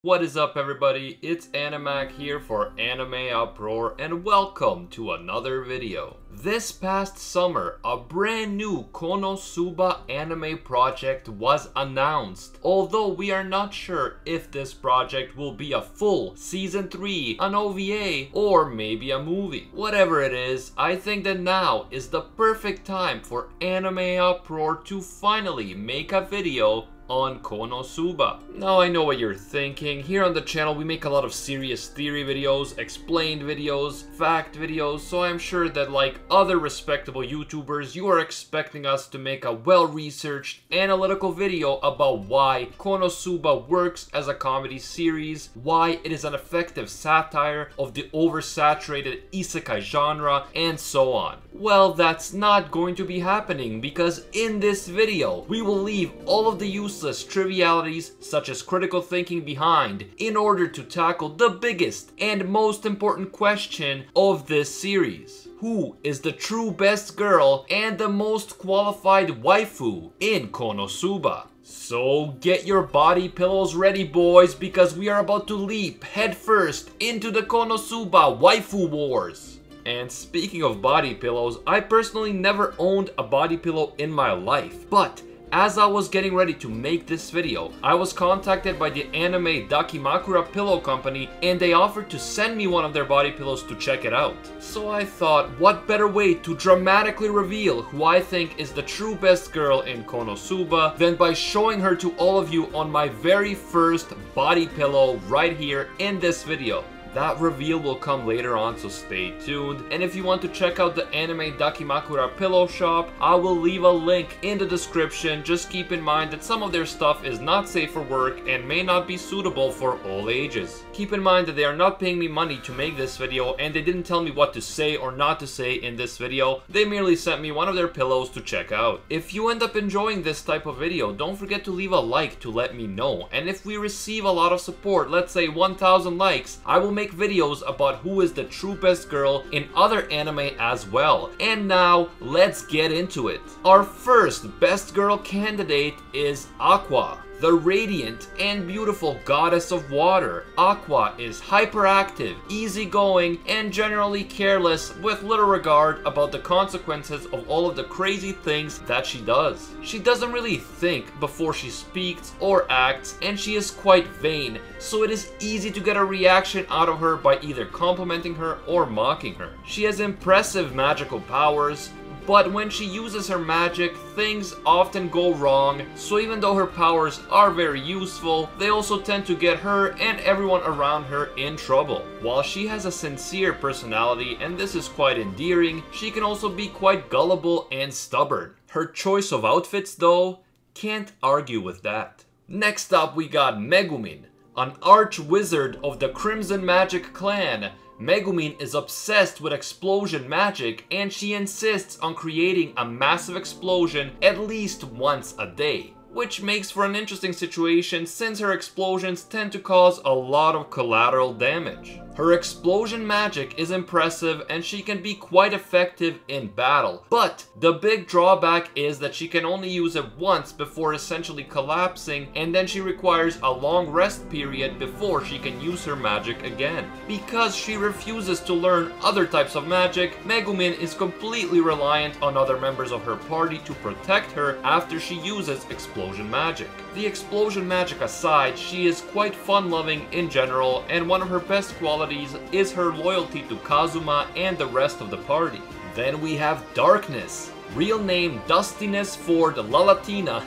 What is up, everybody? It's Animac here for Anime Uproar, and welcome to another video. This past summer, a brand new Kono Suba anime project was announced. Although we are not sure if this project will be a full Season 3, an OVA, or maybe a movie. Whatever it is, I think that now is the perfect time for Anime Uproar to finally make a video on Kono Suba. Now I know what you're thinking. Here on the channel we make a lot of serious theory videos, explained videos, fact videos, so I'm sure that like other respectable YouTubers, you are expecting us to make a well-researched, analytical video about why Kono Suba works as a comedy series, why it is an effective satire of the oversaturated isekai genre, and so on. Well, that's not going to be happening, because in this video we will leave all of the useless trivialities such as critical thinking behind in order to tackle the biggest and most important question of this series. Who is the true best girl and the most qualified waifu in Kono Suba? So get your body pillows ready, boys, because we are about to leap headfirst into the Kono Suba waifu wars. And speaking of body pillows, I personally never owned a body pillow in my life, but as I was getting ready to make this video, I was contacted by the Anime Dakimakura Pillow company, and they offered to send me one of their body pillows to check it out. So I thought, what better way to dramatically reveal who I think is the true best girl in Kono Suba than by showing her to all of you on my very first body pillow right here in this video. That reveal will come later on, so stay tuned. And if you want to check out the Anime Dakimakura Pillow shop, I will leave a link in the description. Just keep in mind that some of their stuff is not safe for work and may not be suitable for all ages. Keep in mind that they are not paying me money to make this video, and they didn't tell me what to say or not to say in this video. They merely sent me one of their pillows to check out. If you end up enjoying this type of video, don't forget to leave a like to let me know. And if we receive a lot of support, let's say 1,000 likes, I will make videos about who is the true best girl in other anime as well. And now let's get into it. Our first best girl candidate is Aqua, the radiant and beautiful goddess of water. Aqua is hyperactive, easygoing, and generally careless, with little regard about the consequences of all of the crazy things that she does. She doesn't really think before she speaks or acts, and she is quite vain, so it is easy to get a reaction out of her by either complimenting her or mocking her. She has impressive magical powers, but when she uses her magic, things often go wrong, so even though her powers are very useful, they also tend to get her and everyone around her in trouble. While she has a sincere personality, and this is quite endearing, she can also be quite gullible and stubborn. Her choice of outfits, though, can't argue with that. Next up, we got Megumin, an arch-wizard of the Crimson Magic clan. Megumin is obsessed with explosion magic, and she insists on creating a massive explosion at least once a day, which makes for an interesting situation since her explosions tend to cause a lot of collateral damage. Her explosion magic is impressive and she can be quite effective in battle, but the big drawback is that she can only use it once before essentially collapsing, and then she requires a long rest period before she can use her magic again. Because she refuses to learn other types of magic, Megumin is completely reliant on other members of her party to protect her after she uses explosion magic. The explosion magic aside, she is quite fun-loving in general, and one of her best qualities is her loyalty to Kazuma and the rest of the party. Then we have Darkness, real name Dustiness Ford Lalatina.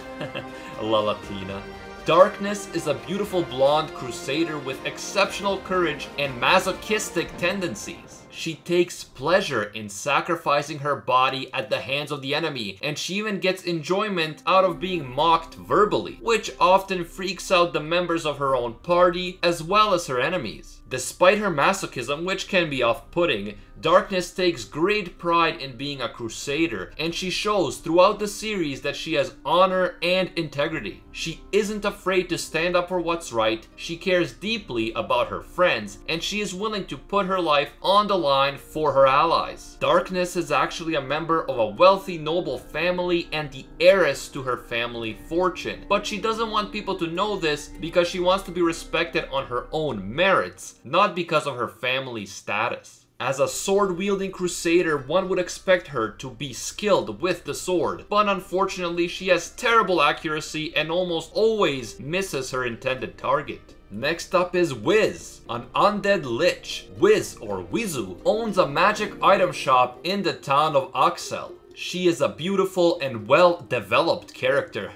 Lalatina. Darkness is a beautiful blonde crusader with exceptional courage and masochistic tendencies. She takes pleasure in sacrificing her body at the hands of the enemy, and she even gets enjoyment out of being mocked verbally, which often freaks out the members of her own party as well as her enemies. Despite her masochism, which can be off-putting, Darkness takes great pride in being a crusader, and she shows throughout the series that she has honor and integrity. She isn't afraid to stand up for what's right, she cares deeply about her friends, and she is willing to put her life on the line for her allies. Darkness is actually a member of a wealthy noble family and the heiress to her family fortune, but she doesn't want people to know this because she wants to be respected on her own merits, not because of her family status. As a sword-wielding crusader, one would expect her to be skilled with the sword, but unfortunately she has terrible accuracy and almost always misses her intended target. Next up is Wiz, an undead lich. Wiz, or Wizu, owns a magic item shop in the town of Axel. She is a beautiful and well-developed character.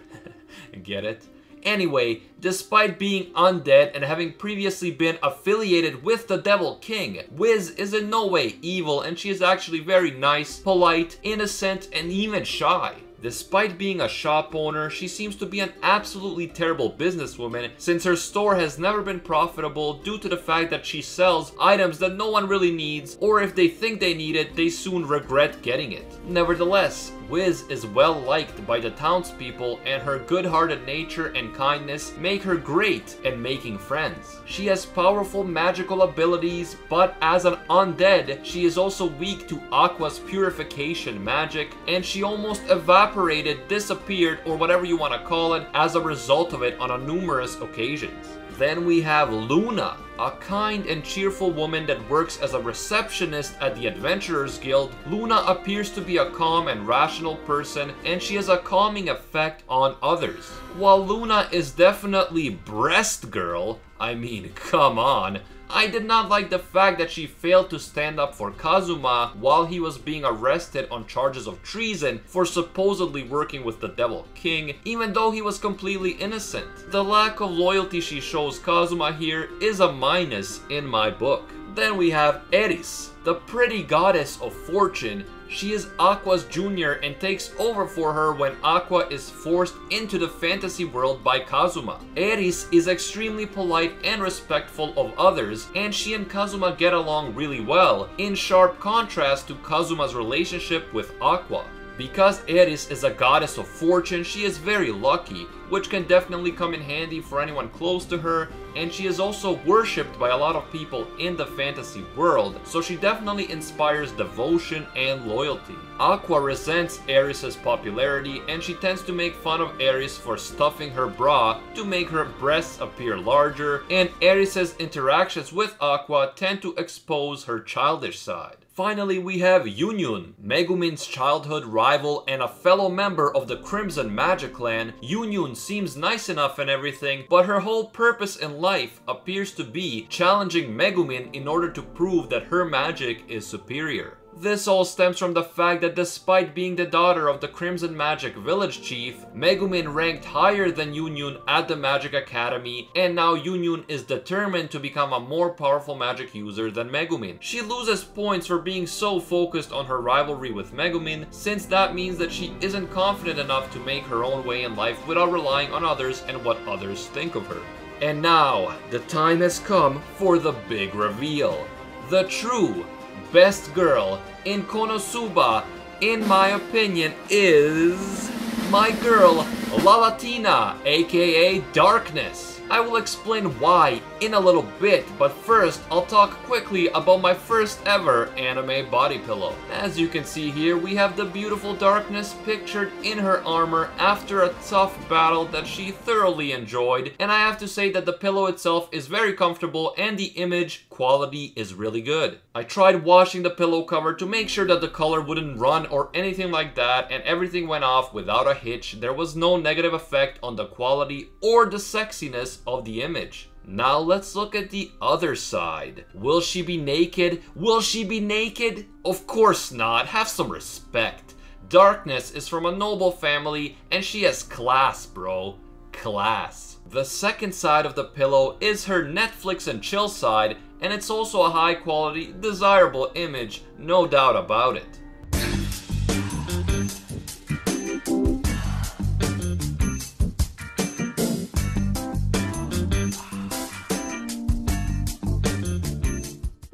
Get it? Anyway, despite being undead and having previously been affiliated with the Devil King, Wiz is in no way evil, and she is actually very nice, polite, innocent, and even shy. Despite being a shop owner, she seems to be an absolutely terrible businesswoman since her store has never been profitable due to the fact that she sells items that no one really needs, or if they think they need it, they soon regret getting it. Nevertheless, Wiz is well liked by the townspeople, and her good-hearted nature and kindness make her great at making friends. She has powerful magical abilities, but as an undead, she is also weak to Aqua's purification magic, and she almost evaporated, disappeared, or whatever you want to call it, as a result of it on numerous occasions. Then we have Luna, a kind and cheerful woman that works as a receptionist at the Adventurers Guild. Luna appears to be a calm and rational person, and she has a calming effect on others. While Luna is definitely breast girl, I mean, come on, I did not like the fact that she failed to stand up for Kazuma while he was being arrested on charges of treason for supposedly working with the Devil King, even though he was completely innocent. The lack of loyalty she shows Kazuma here is a minus in my book. Then we have Eris, the pretty goddess of fortune. She is Aqua's junior and takes over for her when Aqua is forced into the fantasy world by Kazuma. Eris is extremely polite and respectful of others, and she and Kazuma get along really well, in sharp contrast to Kazuma's relationship with Aqua. Because Eris is a goddess of fortune, she is very lucky, which can definitely come in handy for anyone close to her, and she is also worshipped by a lot of people in the fantasy world, so she definitely inspires devotion and loyalty. Aqua resents Eris's popularity, and she tends to make fun of Eris for stuffing her bra to make her breasts appear larger, and Eris's interactions with Aqua tend to expose her childish side. Finally, we have YunYun, Megumin's childhood rival and a fellow member of the Crimson Magic Clan. YunYun seems nice enough and everything, but her whole purpose in life appears to be challenging Megumin in order to prove that her magic is superior. This all stems from the fact that despite being the daughter of the Crimson Magic Village Chief, Megumin ranked higher than YunYun at the Magic Academy, and now YunYun is determined to become a more powerful magic user than Megumin. She loses points for being so focused on her rivalry with Megumin, since that means that she isn't confident enough to make her own way in life without relying on others and what others think of her. And now, the time has come for the big reveal. The true best girl in KonoSuba, in my opinion, is my girl, La Latina, aka Darkness. I will explain why in a little bit, but first I'll talk quickly about my first ever anime body pillow. As you can see here, we have the beautiful Darkness pictured in her armor after a tough battle that she thoroughly enjoyed, and I have to say that the pillow itself is very comfortable and the image quality is really good. I tried washing the pillow cover to make sure that the color wouldn't run or anything like that, and everything went off without a hitch. There was no negative effect on the quality or the sexiness of the image. Now let's look at the other side. Will she be naked? Will she be naked? Of course not. Have some respect. Darkness is from a noble family and she has class, bro. Class. The second side of the pillow is her Netflix and chill side, and it's also a high quality, desirable image, no doubt about it.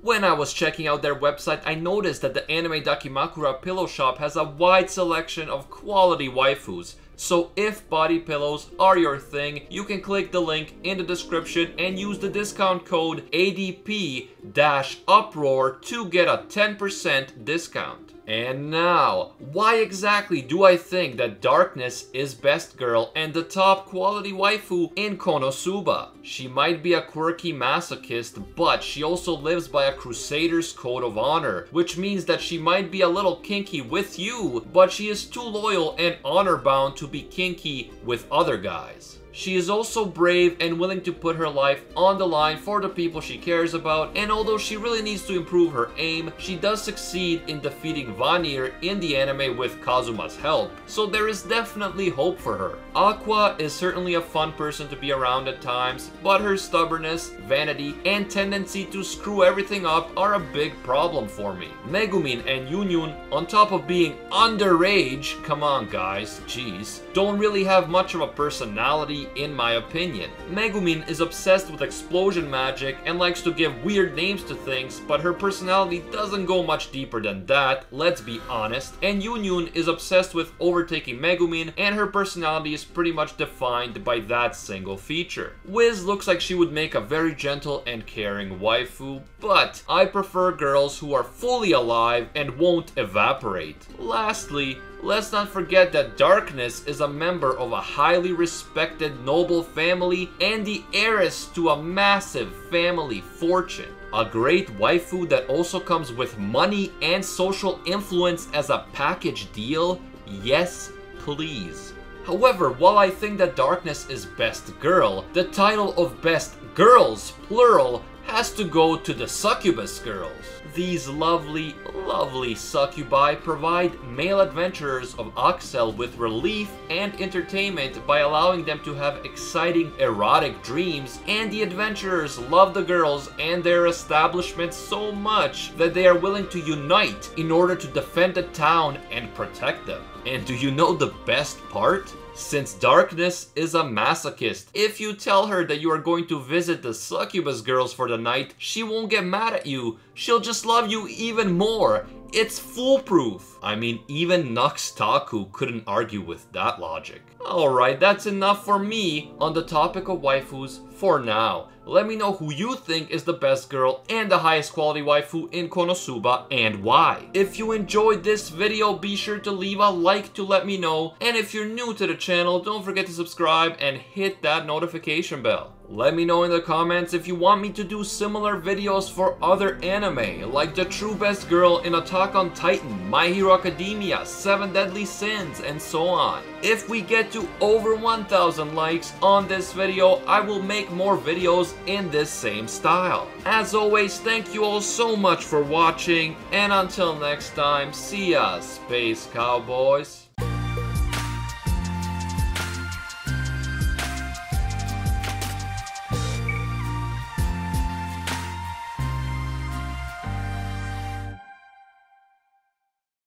When I was checking out their website, I noticed that the Anime Dakimakura Pillow shop has a wide selection of quality waifus. So if body pillows are your thing, you can click the link in the description and use the discount code ADP-UPROAR to get a 10% discount. And now, why exactly do I think that Darkness is best girl and the top quality waifu in Kono Suba? She might be a quirky masochist, but she also lives by a crusader's code of honor, which means that she might be a little kinky with you, but she is too loyal and honor bound to be kinky with other guys. She is also brave and willing to put her life on the line for the people she cares about, and although she really needs to improve her aim, she does succeed in defeating Vanir in the anime with Kazuma's help, so there is definitely hope for her. Aqua is certainly a fun person to be around at times, but her stubbornness, vanity, and tendency to screw everything up are a big problem for me. Megumin and YunYun, on top of being underage, come on guys, jeez, don't really have much of a personality in my opinion. Megumin is obsessed with explosion magic and likes to give weird names to things, but her personality doesn't go much deeper than that, let's be honest. And YunYun is obsessed with overtaking Megumin, and her personality is pretty much defined by that single feature. Wiz looks like she would make a very gentle and caring waifu, but I prefer girls who are fully alive and won't evaporate. Lastly, let's not forget that Darkness is a member of a highly respected noble family and the heiress to a massive family fortune. A great waifu that also comes with money and social influence as a package deal? Yes, please. However, while I think that Darkness is best girl, the title of best girls, plural, has to go to the succubus girls. These lovely, lovely succubi provide male adventurers of Axel with relief and entertainment by allowing them to have exciting erotic dreams, and the adventurers love the girls and their establishment so much that they are willing to unite in order to defend the town and protect them. And do you know the best part? Since Darkness is a masochist, if you tell her that you are going to visit the succubus girls for the night, she won't get mad at you. She'll just love you even more. It's foolproof. I mean, even Nuxtaku couldn't argue with that logic. Alright, that's enough for me on the topic of waifus for now. Let me know who you think is the best girl and the highest quality waifu in KonoSuba and why. If you enjoyed this video, be sure to leave a like to let me know. And if you're new to the channel, don't forget to subscribe and hit that notification bell. Let me know in the comments if you want me to do similar videos for other anime, like the true best girl in Attack on Titan, My Hero Academia, 7 Deadly Sins, and so on. If we get to over 1,000 likes on this video, I will make more videos in this same style. As always, thank you all so much for watching, and until next time, see ya, Space Cowboys.